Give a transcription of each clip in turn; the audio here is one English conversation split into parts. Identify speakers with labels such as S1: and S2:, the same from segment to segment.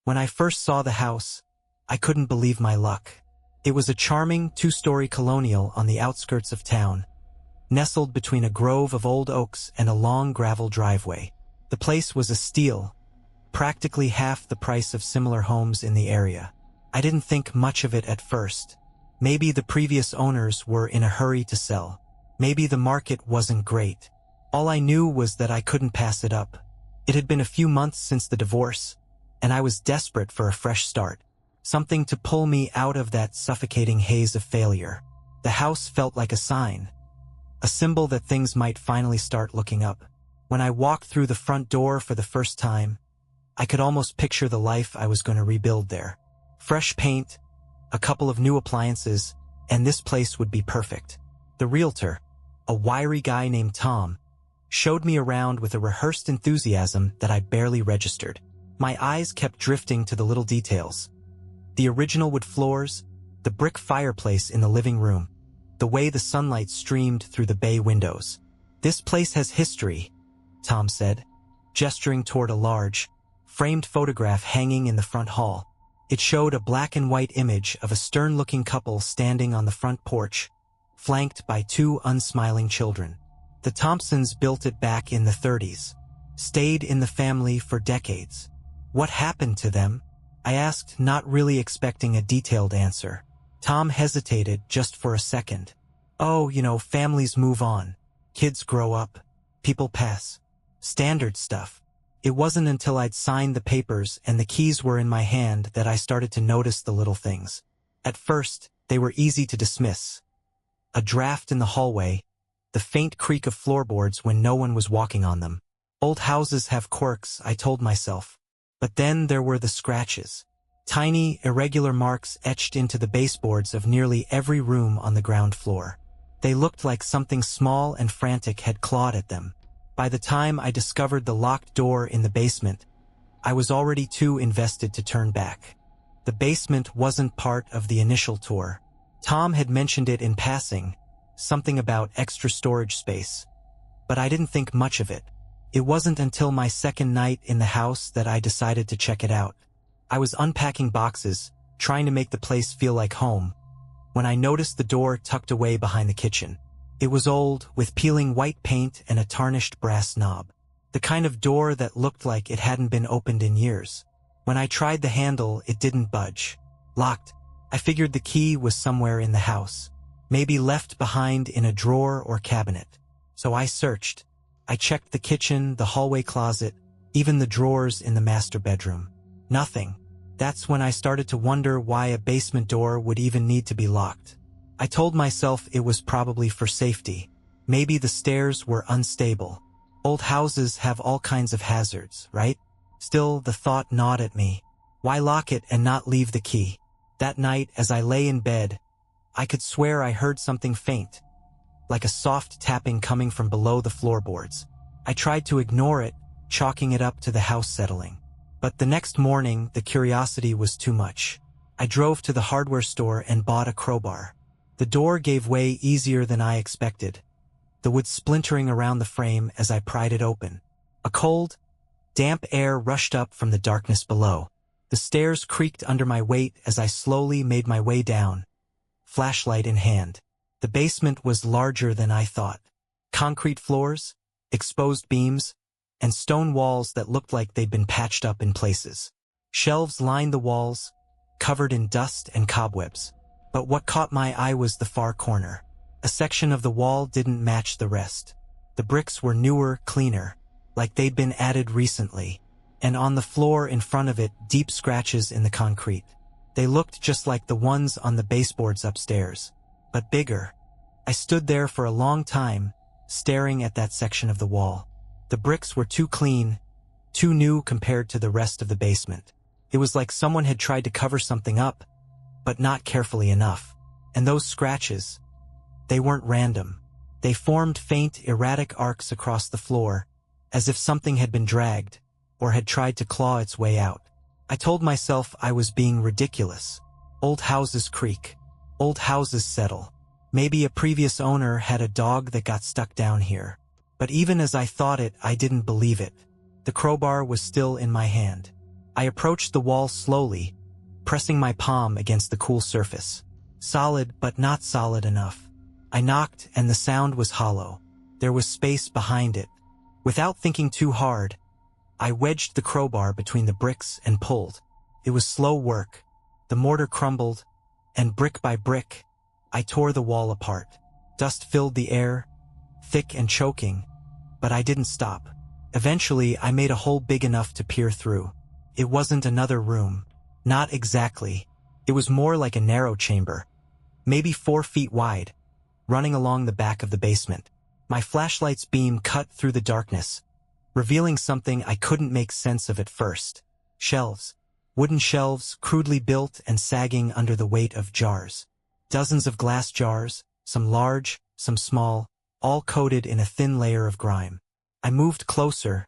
S1: When I first saw the house, I couldn't believe my luck. It was a charming two-story colonial on the outskirts of town, nestled between a grove of old oaks and a long gravel driveway. The place was a steal, practically half the price of similar homes in the area. I didn't think much of it at first. Maybe the previous owners were in a hurry to sell. Maybe the market wasn't great. All I knew was that I couldn't pass it up. It had been a few months since the divorce, and I was desperate for a fresh start. Something to pull me out of that suffocating haze of failure. The house felt like a sign, a symbol that things might finally start looking up. When I walked through the front door for the first time, I could almost picture the life I was going to rebuild there. Fresh paint, a couple of new appliances, and this place would be perfect. The realtor, a wiry guy named Tom, showed me around with a rehearsed enthusiasm that I barely registered. My eyes kept drifting to the little details. The original wood floors, the brick fireplace in the living room, the way the sunlight streamed through the bay windows. "This place has history," Tom said, gesturing toward a large, framed photograph hanging in the front hall. It showed a black and white image of a stern-looking couple standing on the front porch, flanked by two unsmiling children. The Thompsons built it back in the 30s, stayed in the family for decades. "What happened to them?" I asked, not really expecting a detailed answer. Tom hesitated just for a second. "Oh, families move on. Kids grow up. People pass. Standard stuff." It wasn't until I'd signed the papers and the keys were in my hand that I started to notice the little things. At first, they were easy to dismiss. A draft in the hallway, the faint creak of floorboards when no one was walking on them. Old houses have quirks, I told myself. But then there were the scratches. Tiny, irregular marks etched into the baseboards of nearly every room on the ground floor. They looked like something small and frantic had clawed at them. By the time I discovered the locked door in the basement, I was already too invested to turn back. The basement wasn't part of the initial tour. Tom had mentioned it in passing, something about extra storage space. But I didn't think much of it. It wasn't until my second night in the house that I decided to check it out. I was unpacking boxes, trying to make the place feel like home, when I noticed the door tucked away behind the kitchen. It was old, with peeling white paint and a tarnished brass knob. The kind of door that looked like it hadn't been opened in years. When I tried the handle, it didn't budge. Locked. I figured the key was somewhere in the house, maybe left behind in a drawer or cabinet. So I searched. I checked the kitchen, the hallway closet, even the drawers in the master bedroom. Nothing. That's when I started to wonder why a basement door would even need to be locked. I told myself it was probably for safety. Maybe the stairs were unstable. Old houses have all kinds of hazards, right? Still, the thought gnawed at me. Why lock it and not leave the key? That night, as I lay in bed, I could swear I heard something faint, like a soft tapping coming from below the floorboards. I tried to ignore it, chalking it up to the house settling. But the next morning, the curiosity was too much. I drove to the hardware store and bought a crowbar. The door gave way easier than I expected, the wood splintering around the frame as I pried it open. A cold, damp air rushed up from the darkness below. The stairs creaked under my weight as I slowly made my way down, flashlight in hand. The basement was larger than I thought. Concrete floors, exposed beams, and stone walls that looked like they'd been patched up in places. Shelves lined the walls, covered in dust and cobwebs. But what caught my eye was the far corner. A section of the wall didn't match the rest. The bricks were newer, cleaner, like they'd been added recently. And on the floor in front of it, deep scratches in the concrete. They looked just like the ones on the baseboards upstairs, but bigger. I stood there for a long time, staring at that section of the wall. The bricks were too clean, too new compared to the rest of the basement. It was like someone had tried to cover something up, but not carefully enough. And those scratches, they weren't random. They formed faint, erratic arcs across the floor, as if something had been dragged, or had tried to claw its way out. I told myself I was being ridiculous. Old houses creak. Old houses settle. Maybe a previous owner had a dog that got stuck down here. But even as I thought it, I didn't believe it. The crowbar was still in my hand. I approached the wall slowly, pressing my palm against the cool surface. Solid, but not solid enough. I knocked, and the sound was hollow. There was space behind it. Without thinking too hard, I wedged the crowbar between the bricks and pulled. It was slow work. The mortar crumbled, and brick by brick, I tore the wall apart. Dust filled the air, thick and choking, but I didn't stop. Eventually, I made a hole big enough to peer through. It wasn't another room. Not exactly. It was more like a narrow chamber, maybe 4 feet wide, running along the back of the basement. My flashlight's beam cut through the darkness, revealing something I couldn't make sense of at first. Shelves. Wooden shelves, crudely built and sagging under the weight of jars. Dozens of glass jars, some large, some small, all coated in a thin layer of grime. I moved closer,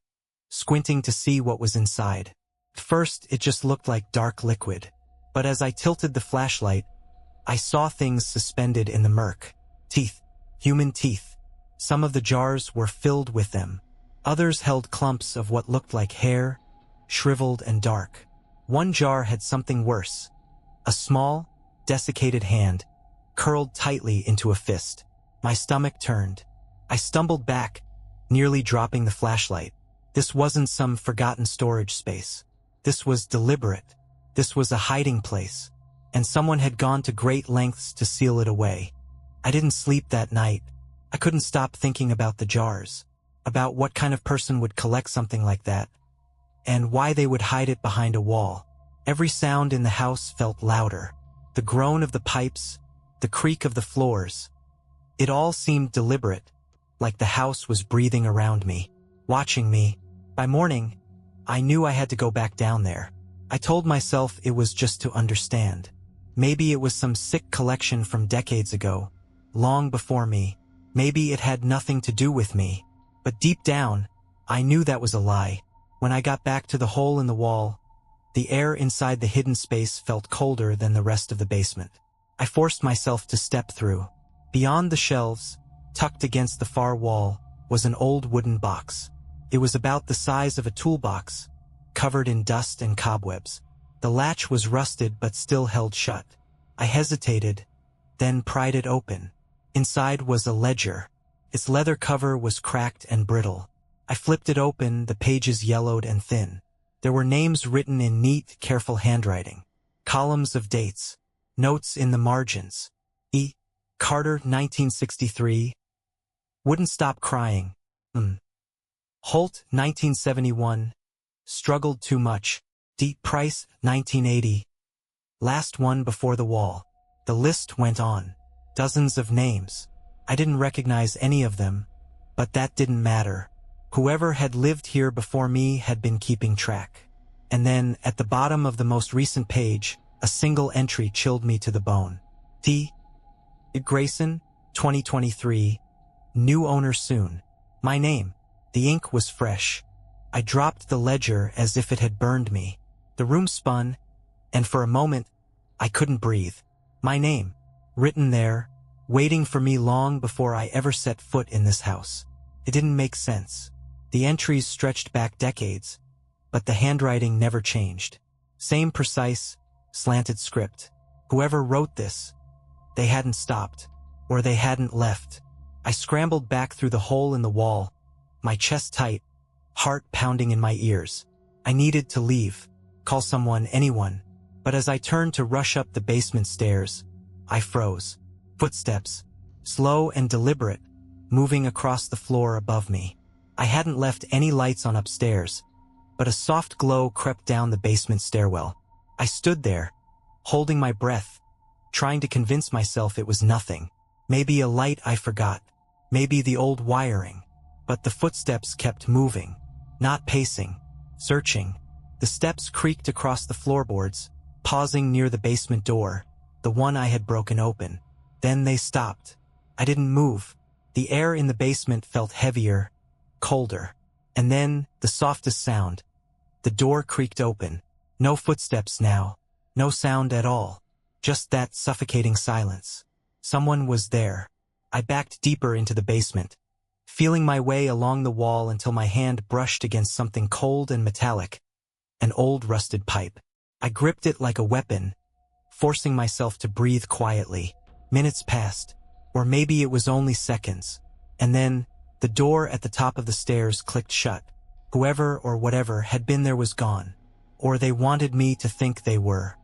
S1: squinting to see what was inside. At first, it just looked like dark liquid. But as I tilted the flashlight, I saw things suspended in the murk. Teeth. Human teeth. Some of the jars were filled with them. Others held clumps of what looked like hair, shriveled and dark. One jar had something worse. A small, desiccated hand, curled tightly into a fist. My stomach turned. I stumbled back, nearly dropping the flashlight. This wasn't some forgotten storage space. This was deliberate. This was a hiding place, and someone had gone to great lengths to seal it away. I didn't sleep that night. I couldn't stop thinking about the jars, about what kind of person would collect something like that, and why they would hide it behind a wall. Every sound in the house felt louder. The groan of the pipes, the creak of the floors. It all seemed deliberate, like the house was breathing around me, watching me. By morning, I knew I had to go back down there. I told myself it was just to understand. Maybe it was some sick collection from decades ago, long before me. Maybe it had nothing to do with me. But deep down, I knew that was a lie. When I got back to the hole in the wall, the air inside the hidden space felt colder than the rest of the basement. I forced myself to step through. Beyond the shelves, tucked against the far wall, was an old wooden box. It was about the size of a toolbox, covered in dust and cobwebs. The latch was rusted but still held shut. I hesitated, then pried it open. Inside was a ledger. Its leather cover was cracked and brittle. I flipped it open, the pages yellowed and thin. There were names written in neat, careful handwriting. Columns of dates. Notes in the margins. E. Carter, 1963. Wouldn't stop crying. Holt, 1971. Struggled too much. D. Price, 1980. Last one before the wall. The list went on. Dozens of names. I didn't recognize any of them, but that didn't matter. Whoever had lived here before me had been keeping track. And then, at the bottom of the most recent page, a single entry chilled me to the bone. T. Grayson, 2023. New owner soon. My name. The ink was fresh. I dropped the ledger as if it had burned me. The room spun, and for a moment, I couldn't breathe. My name, written there, waiting for me long before I ever set foot in this house. It didn't make sense. The entries stretched back decades, but the handwriting never changed. Same precise, slanted script. Whoever wrote this, they hadn't stopped, or they hadn't left. I scrambled back through the hole in the wall, my chest tight, heart pounding in my ears. I needed to leave, call someone, anyone, but as I turned to rush up the basement stairs, I froze. Footsteps, slow and deliberate, moving across the floor above me. I hadn't left any lights on upstairs, but a soft glow crept down the basement stairwell. I stood there, holding my breath, trying to convince myself it was nothing. Maybe a light I forgot, maybe the old wiring, but the footsteps kept moving, not pacing, searching. The steps creaked across the floorboards, pausing near the basement door, the one I had broken open. Then they stopped. I didn't move. The air in the basement felt heavier, colder. And then, the softest sound. The door creaked open. No footsteps now. No sound at all. Just that suffocating silence. Someone was there. I backed deeper into the basement, feeling my way along the wall until my hand brushed against something cold and metallic. an old rusted pipe. I gripped it like a weapon, forcing myself to breathe quietly. Minutes passed, or maybe it was only seconds, and then the door at the top of the stairs clicked shut. Whoever or whatever had been there was gone, or they wanted me to think they were.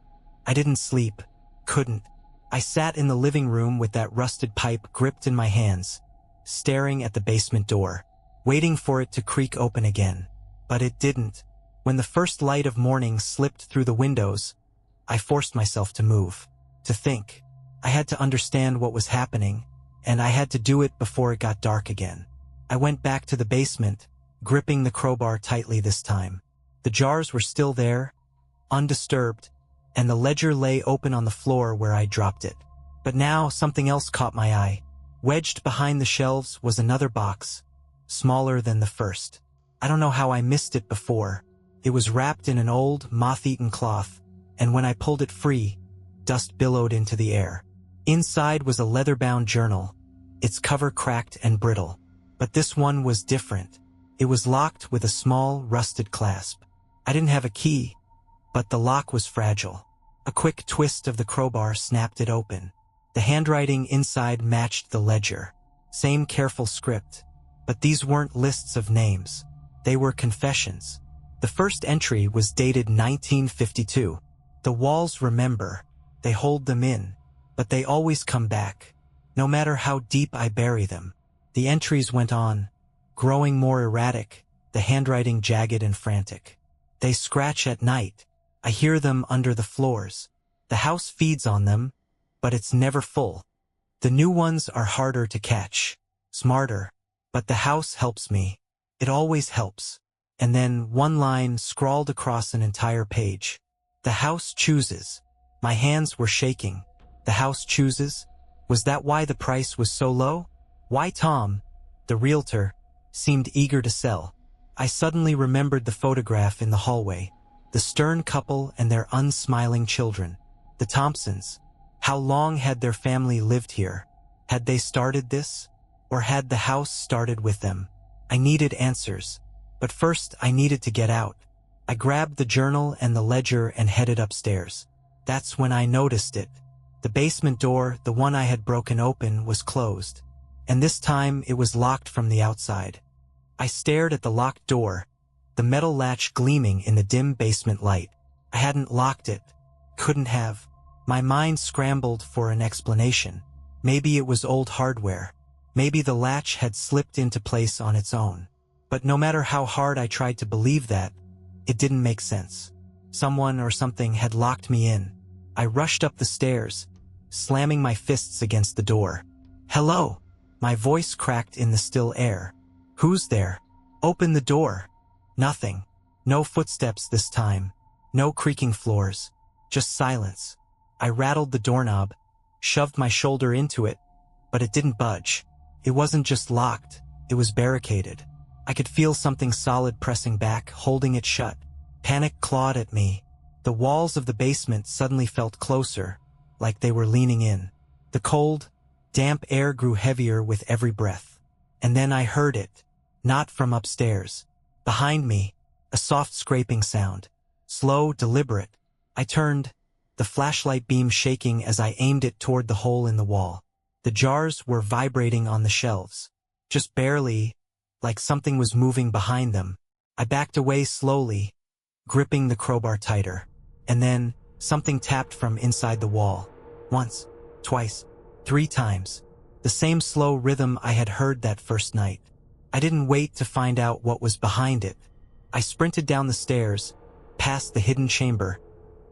S1: I didn't sleep, couldn't. I sat in the living room with that rusted pipe gripped in my hands, staring at the basement door, waiting for it to creak open again. But it didn't. When the first light of morning slipped through the windows, I forced myself to move, to think. I had to understand what was happening, and I had to do it before it got dark again. I went back to the basement, gripping the crowbar tightly this time. The jars were still there, undisturbed, and the ledger lay open on the floor where I dropped it. But now something else caught my eye. Wedged behind the shelves was another box, smaller than the first. I don't know how I missed it before. It was wrapped in an old, moth-eaten cloth, and when I pulled it free, dust billowed into the air. Inside was a leather-bound journal, its cover cracked and brittle. But this one was different. It was locked with a small, rusted clasp. I didn't have a key, but the lock was fragile. A quick twist of the crowbar snapped it open. The handwriting inside matched the ledger. Same careful script. But these weren't lists of names. They were confessions. The first entry was dated 1952. The walls remember. They hold them in. But they always come back, no matter how deep I bury them. The entries went on, growing more erratic, the handwriting jagged and frantic. They scratch at night. I hear them under the floors. The house feeds on them, but it's never full. The new ones are harder to catch, smarter, but the house helps me. It always helps. And then one line scrawled across an entire page. The house chooses. My hands were shaking. The house chooses? Was that why the price was so low? Why Tom, the realtor, seemed eager to sell? I suddenly remembered the photograph in the hallway. The stern couple and their unsmiling children. The Thompsons. How long had their family lived here? Had they started this? Or had the house started with them? I needed answers. But first I needed to get out. I grabbed the journal and the ledger and headed upstairs. That's when I noticed it. The basement door, the one I had broken open, was closed. And this time it was locked from the outside. I stared at the locked door, the metal latch gleaming in the dim basement light. I hadn't locked it. Couldn't have. My mind scrambled for an explanation. Maybe it was old hardware. Maybe the latch had slipped into place on its own. But no matter how hard I tried to believe that, it didn't make sense. Someone or something had locked me in. I rushed up the stairs, slamming my fists against the door. "Hello!" My voice cracked in the still air. "Who's there? Open the door." Nothing. No footsteps this time. No creaking floors. Just silence. I rattled the doorknob, shoved my shoulder into it, but it didn't budge. It wasn't just locked, it was barricaded. I could feel something solid pressing back, holding it shut. Panic clawed at me. The walls of the basement suddenly felt closer, like they were leaning in. The cold, damp air grew heavier with every breath. And then I heard it, not from upstairs. Behind me, a soft scraping sound. Slow, deliberate. I turned, the flashlight beam shaking as I aimed it toward the hole in the wall. The jars were vibrating on the shelves. Just barely, like something was moving behind them. I backed away slowly, gripping the crowbar tighter. And then, something tapped from inside the wall. Once, twice, 3 times. The same slow rhythm I had heard that first night. I didn't wait to find out what was behind it. I sprinted down the stairs, past the hidden chamber,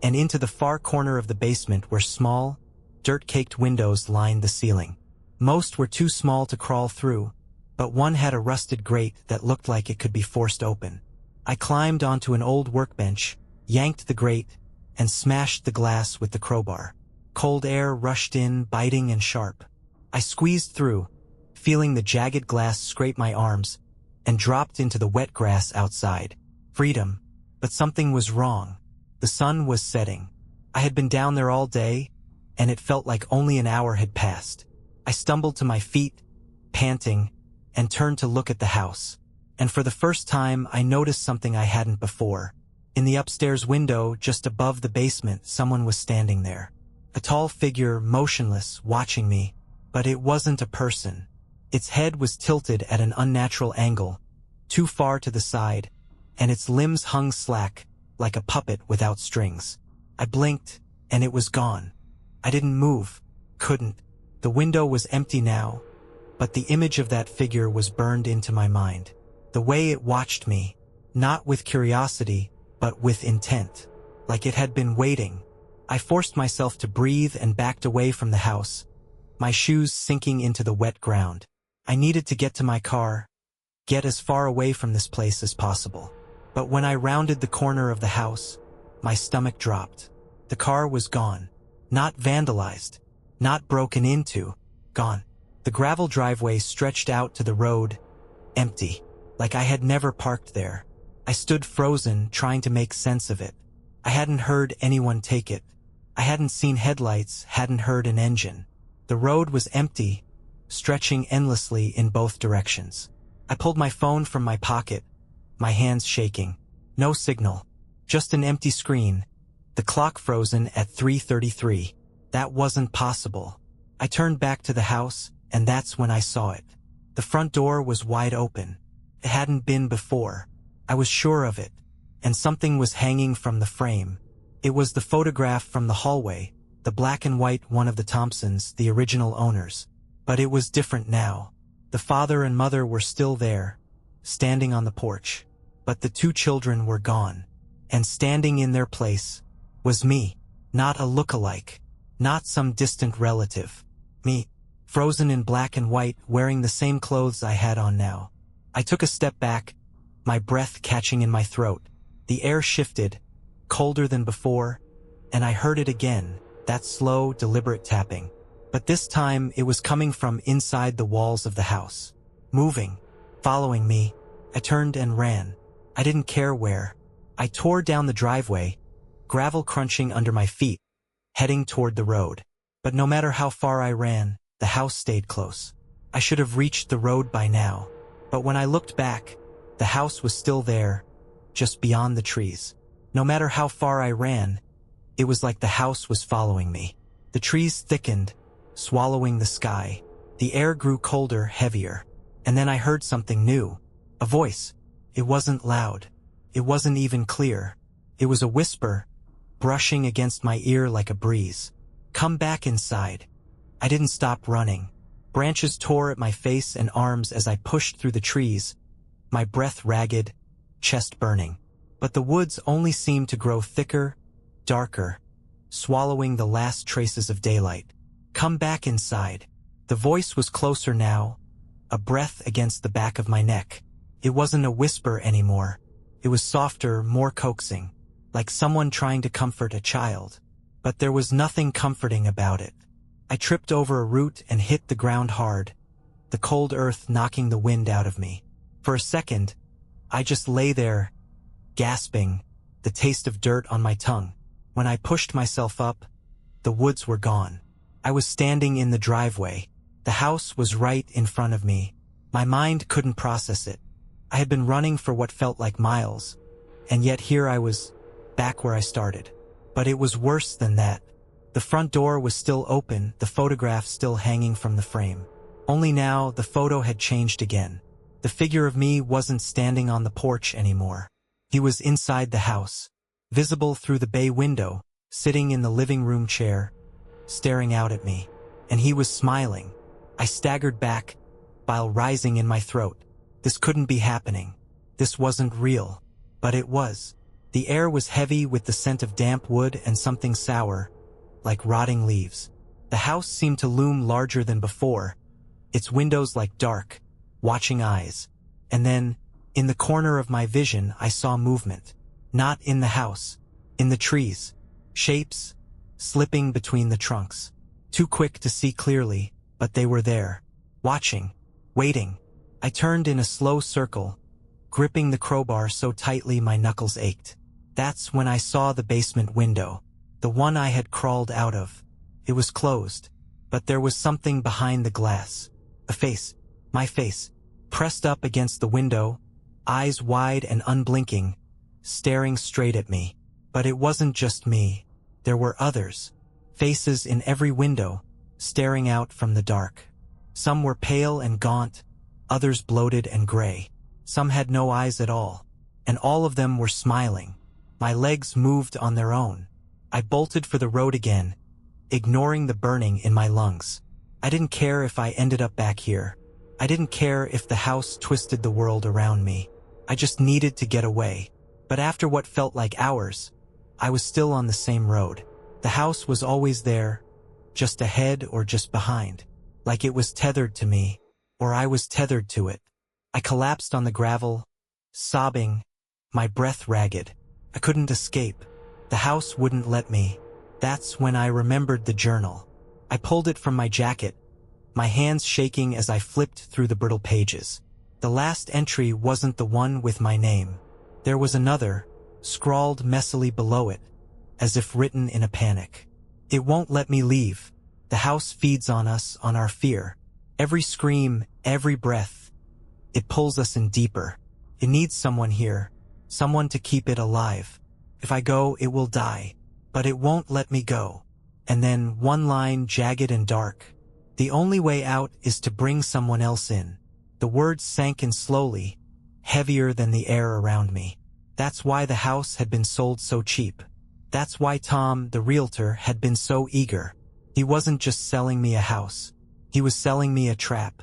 S1: and into the far corner of the basement where small, dirt-caked windows lined the ceiling. Most were too small to crawl through, but one had a rusted grate that looked like it could be forced open. I climbed onto an old workbench, yanked the grate, and smashed the glass with the crowbar. Cold air rushed in, biting and sharp. I squeezed through, feeling the jagged glass scrape my arms, and dropped into the wet grass outside. Freedom. But something was wrong. The sun was setting. I had been down there all day, and it felt like only an hour had passed. I stumbled to my feet, panting, and turned to look at the house. And for the first time, I noticed something I hadn't before. In the upstairs window, just above the basement, someone was standing there. A tall figure, motionless, watching me. But it wasn't a person. Its head was tilted at an unnatural angle, too far to the side, and its limbs hung slack, like a puppet without strings. I blinked, and it was gone. I didn't move, couldn't. The window was empty now, but the image of that figure was burned into my mind. The way it watched me, not with curiosity, but with intent, like it had been waiting. I forced myself to breathe and backed away from the house, my shoes sinking into the wet ground. I needed to get to my car, get as far away from this place as possible. But when I rounded the corner of the house, my stomach dropped. The car was gone. Not vandalized, not broken into, gone. The gravel driveway stretched out to the road, empty, like I had never parked there. I stood frozen, trying to make sense of it. I hadn't heard anyone take it. I hadn't seen headlights, hadn't heard an engine. The road was empty, stretching endlessly in both directions. I pulled my phone from my pocket, my hands shaking. No signal, just an empty screen. The clock frozen at 3:33. That wasn't possible. I turned back to the house, and that's when I saw it. The front door was wide open. It hadn't been before. I was sure of it, and something was hanging from the frame. It was the photograph from the hallway, the black and white one of the Thompsons, the original owners. But it was different now. The father and mother were still there, standing on the porch. But the two children were gone, and standing in their place was me, not a look-alike, not some distant relative. Me, frozen in black and white, wearing the same clothes I had on now. I took a step back, my breath catching in my throat. The air shifted, colder than before, and I heard it again, that slow, deliberate tapping. But this time it was coming from inside the walls of the house. Moving, following me. I turned and ran. I didn't care where. I tore down the driveway, gravel crunching under my feet, heading toward the road. But no matter how far I ran, the house stayed close. I should have reached the road by now. But when I looked back, the house was still there, just beyond the trees. No matter how far I ran, it was like the house was following me. The trees thickened, swallowing the sky. The air grew colder, heavier. And then I heard something new. A voice. It wasn't loud. It wasn't even clear. It was a whisper, brushing against my ear like a breeze. Come back inside. I didn't stop running. Branches tore at my face and arms as I pushed through the trees, my breath ragged, chest burning. But the woods only seemed to grow thicker, darker, swallowing the last traces of daylight. Come back inside. The voice was closer now, a breath against the back of my neck. It wasn't a whisper anymore. It was softer, more coaxing, like someone trying to comfort a child. But there was nothing comforting about it. I tripped over a root and hit the ground hard, the cold earth knocking the wind out of me. For a second, I just lay there, gasping, the taste of dirt on my tongue. When I pushed myself up, the woods were gone. I was standing in the driveway. The house was right in front of me. My mind couldn't process it. I had been running for what felt like miles, and yet here I was, back where I started. But it was worse than that. The front door was still open, the photograph still hanging from the frame. Only now, the photo had changed again. The figure of me wasn't standing on the porch anymore. He was inside the house, visible through the bay window, sitting in the living room chair, staring out at me. And he was smiling. I staggered back, bile rising in my throat. This couldn't be happening. This wasn't real. But it was. The air was heavy with the scent of damp wood and something sour, like rotting leaves. The house seemed to loom larger than before, its windows like dark, watching eyes. And then, in the corner of my vision, I saw movement. Not in the house, in the trees. Shapes, slipping between the trunks. Too quick to see clearly, but they were there. Watching, waiting. I turned in a slow circle, gripping the crowbar so tightly my knuckles ached. That's when I saw the basement window, the one I had crawled out of. It was closed, but there was something behind the glass. A face, my face, pressed up against the window, eyes wide and unblinking, staring straight at me. But it wasn't just me. There were others. Faces in every window, staring out from the dark. Some were pale and gaunt, others bloated and gray. Some had no eyes at all, and all of them were smiling. My legs moved on their own. I bolted for the road again, ignoring the burning in my lungs. I didn't care if I ended up back here. I didn't care if the house twisted the world around me. I just needed to get away. But after what felt like hours, I was still on the same road. The house was always there, just ahead or just behind, like it was tethered to me, or I was tethered to it. I collapsed on the gravel, sobbing, my breath ragged. I couldn't escape. The house wouldn't let me. That's when I remembered the journal. I pulled it from my jacket, my hands shaking as I flipped through the brittle pages. The last entry wasn't the one with my name. There was another, scrawled messily below it, as if written in a panic. It won't let me leave. The house feeds on us, on our fear. Every scream, every breath. It pulls us in deeper. It needs someone here, someone to keep it alive. If I go, it will die. But it won't let me go. And then one line, jagged and dark. The only way out is to bring someone else in. The words sank in slowly, heavier than the air around me. That's why the house had been sold so cheap. That's why Tom, the realtor, had been so eager. He wasn't just selling me a house. He was selling me a trap.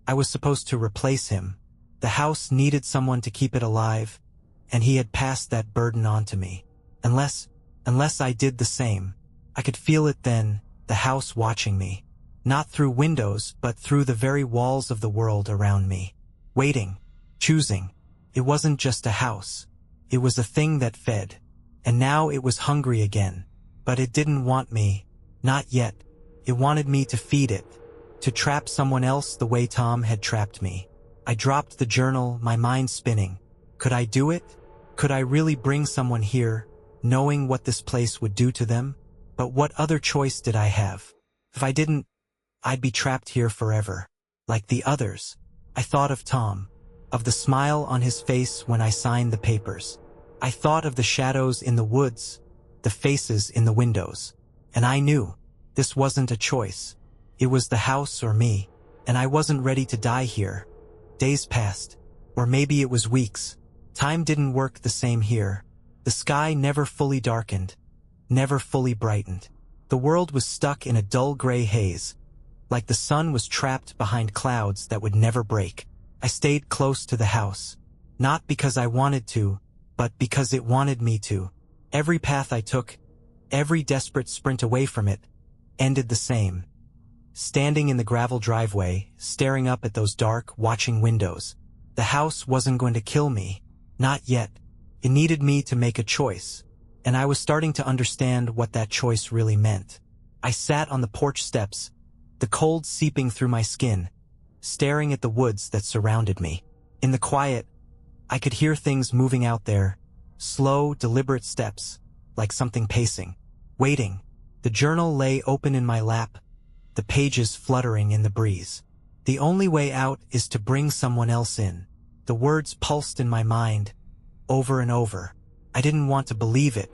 S1: I was supposed to replace him. The house needed someone to keep it alive, and he had passed that burden on to me. Unless I did the same. I could feel it then, the house watching me. Not through windows, but through the very walls of the world around me. Waiting, choosing. It wasn't just a house. It was a thing that fed. And now it was hungry again. But it didn't want me. Not yet. It wanted me to feed it. To trap someone else the way Tom had trapped me. I dropped the journal, my mind spinning. Could I do it? Could I really bring someone here, knowing what this place would do to them? But what other choice did I have? If I didn't, I'd be trapped here forever. Like the others. I thought of Tom. Of the smile on his face when I signed the papers. I thought of the shadows in the woods, the faces in the windows. And I knew this wasn't a choice. It was the house or me. And I wasn't ready to die here. Days passed. Or maybe it was weeks. Time didn't work the same here. The sky never fully darkened. Never fully brightened. The world was stuck in a dull gray haze. Like the sun was trapped behind clouds that would never break. I stayed close to the house. Not because I wanted to, but because it wanted me to. Every path I took, every desperate sprint away from it, ended the same. Standing in the gravel driveway, staring up at those dark, watching windows. The house wasn't going to kill me. Not yet. It needed me to make a choice. And I was starting to understand what that choice really meant. I sat on the porch steps, the cold seeping through my skin, staring at the woods that surrounded me. In the quiet, I could hear things moving out there, slow, deliberate steps, like something pacing, waiting. The journal lay open in my lap, the pages fluttering in the breeze. The only way out is to bring someone else in. The words pulsed in my mind, over and over. I didn't want to believe it,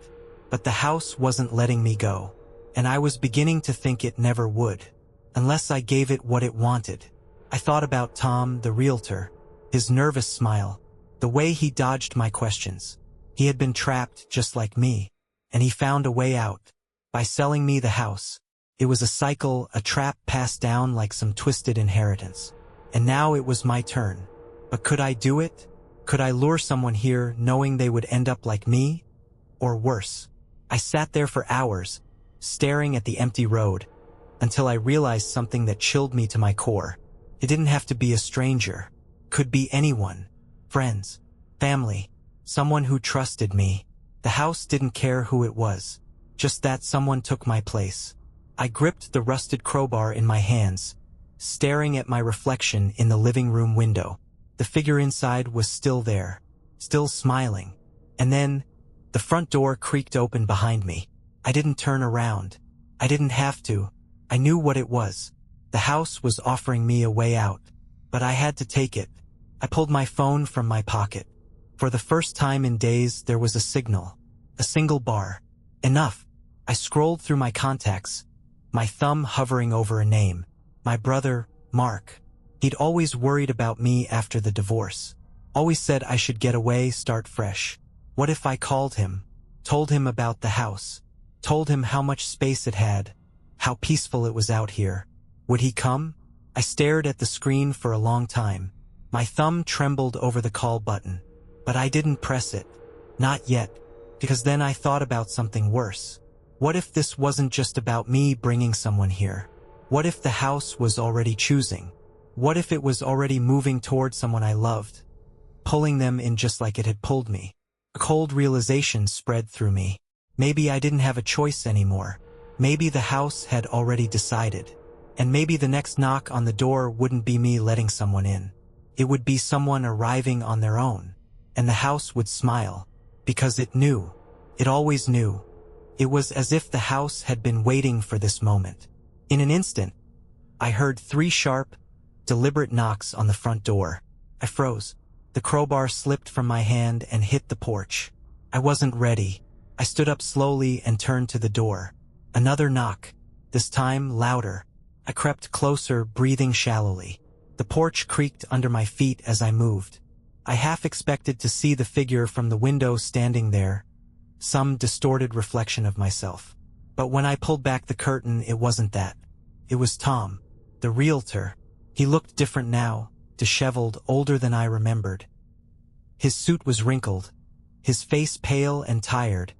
S1: but the house wasn't letting me go. And I was beginning to think it never would, unless I gave it what it wanted. I thought about Tom, the realtor, his nervous smile, the way he dodged my questions. He had been trapped just like me, and he found a way out, by selling me the house. It was a cycle, a trap passed down like some twisted inheritance. And now it was my turn. But could I do it? Could I lure someone here knowing they would end up like me? Or worse? I sat there for hours, staring at the empty road, until I realized something that chilled me to my core. It didn't have to be a stranger. Could be anyone. Friends. Family. Someone who trusted me. The house didn't care who it was. Just that someone took my place. I gripped the rusted crowbar in my hands, staring at my reflection in the living room window. The figure inside was still there, still smiling. And then, the front door creaked open behind me. I didn't turn around. I didn't have to. I knew what it was. The house was offering me a way out. But I had to take it. I pulled my phone from my pocket. For the first time in days, there was a signal. A single bar. Enough. I scrolled through my contacts, my thumb hovering over a name. My brother, Mark. He'd always worried about me after the divorce. Always said I should get away, start fresh. What if I called him? Told him about the house. Told him how much space it had. How peaceful it was out here. Would he come? I stared at the screen for a long time. My thumb trembled over the call button. But I didn't press it. Not yet. Because then I thought about something worse. What if this wasn't just about me bringing someone here? What if the house was already choosing? What if it was already moving toward someone I loved? Pulling them in just like it had pulled me. A cold realization spread through me. Maybe I didn't have a choice anymore. Maybe the house had already decided. And maybe the next knock on the door wouldn't be me letting someone in. It would be someone arriving on their own. And the house would smile. Because it knew. It always knew. It was as if the house had been waiting for this moment. In an instant, I heard 3 sharp, deliberate knocks on the front door. I froze. The crowbar slipped from my hand and hit the porch. I wasn't ready. I stood up slowly and turned to the door. Another knock. This time louder. I crept closer, breathing shallowly. The porch creaked under my feet as I moved. I half expected to see the figure from the window standing there, some distorted reflection of myself. But when I pulled back the curtain, it wasn't that. It was Tom, the realtor. He looked different now, disheveled, older than I remembered. His suit was wrinkled, his face pale and tired,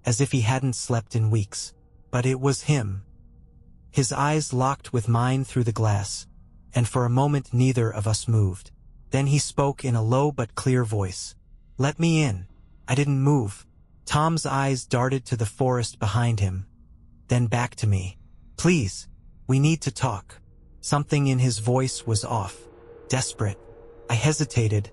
S1: as if he hadn't slept in weeks. But it was him. His eyes locked with mine through the glass, and for a moment neither of us moved. Then he spoke in a low but clear voice. "Let me in." I didn't move. Tom's eyes darted to the forest behind him, then back to me. "Please, we need to talk." Something in his voice was off, desperate. I hesitated,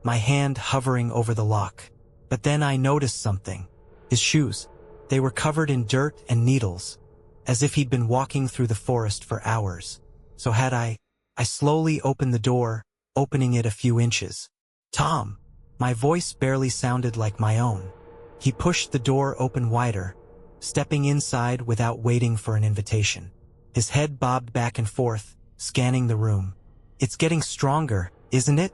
S1: my hand hovering over the lock. But then I noticed something. His shoes. They were covered in dirt and needles, as if he'd been walking through the forest for hours. So had I. I slowly opened the door, opening it a few inches. "Tom!" My voice barely sounded like my own. He pushed the door open wider, stepping inside without waiting for an invitation. His head bobbed back and forth, scanning the room. "It's getting stronger, isn't it?"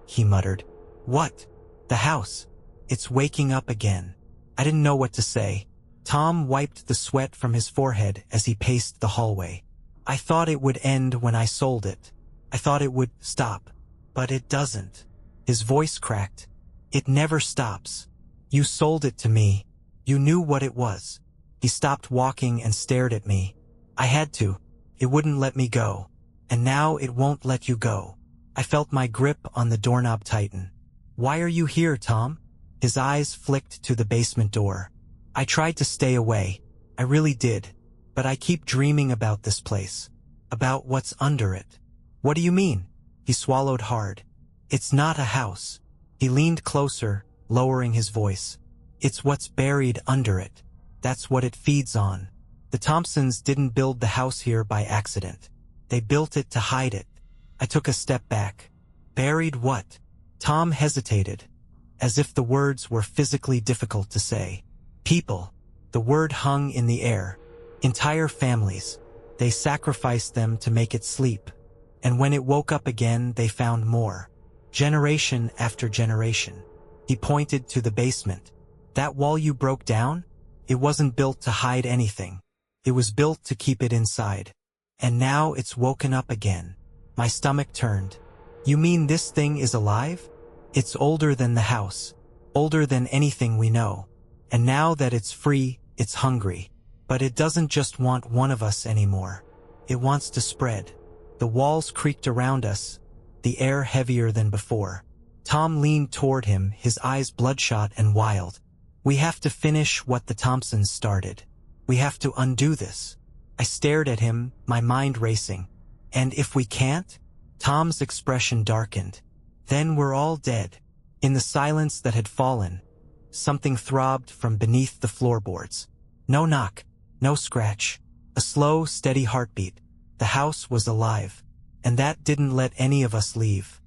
S1: he muttered. "What?" "The house. It's waking up again." I didn't know what to say. Tom wiped the sweat from his forehead as he paced the hallway. "I thought it would end when I sold it. I thought it would stop. But it doesn't." His voice cracked. "It never stops. You sold it to me. You knew what it was." He stopped walking and stared at me. "I had to. It wouldn't let me go. And now it won't let you go." I felt my grip on the doorknob tighten. "Why are you here, Tom?" His eyes flicked to the basement door. I tried to stay away. I really did. But I keep dreaming about this place. About what's under it. "What do you mean?" He swallowed hard. "It's not a house." He leaned closer, lowering his voice. "It's what's buried under it. That's what it feeds on. The Thompsons didn't build the house here by accident. They built it to hide it." I took a step back. "Buried what?" Tom hesitated, as if the words were physically difficult to say. "People." The word hung in the air. Entire families. They sacrificed them to make it sleep. And when it woke up again, they found more. Generation after generation. He pointed to the basement. "That wall you broke down? It wasn't built to hide anything. It was built to keep it inside. And now it's woken up again." My stomach turned. "You mean this thing is alive?" "It's older than the house. Older than anything we know. And now that it's free, it's hungry. But it doesn't just want one of us anymore. It wants to spread." The walls creaked around us, the air heavier than before. Tom leaned toward him, his eyes bloodshot and wild. "We have to finish what the Thompsons started. We have to undo this." I stared at him, my mind racing. "And if we can't?" Tom's expression darkened. "Then we're all dead." In the silence that had fallen, something throbbed from beneath the floorboards. No knock, no scratch. A slow, steady heartbeat. The house was alive. And that didn't let any of us leave.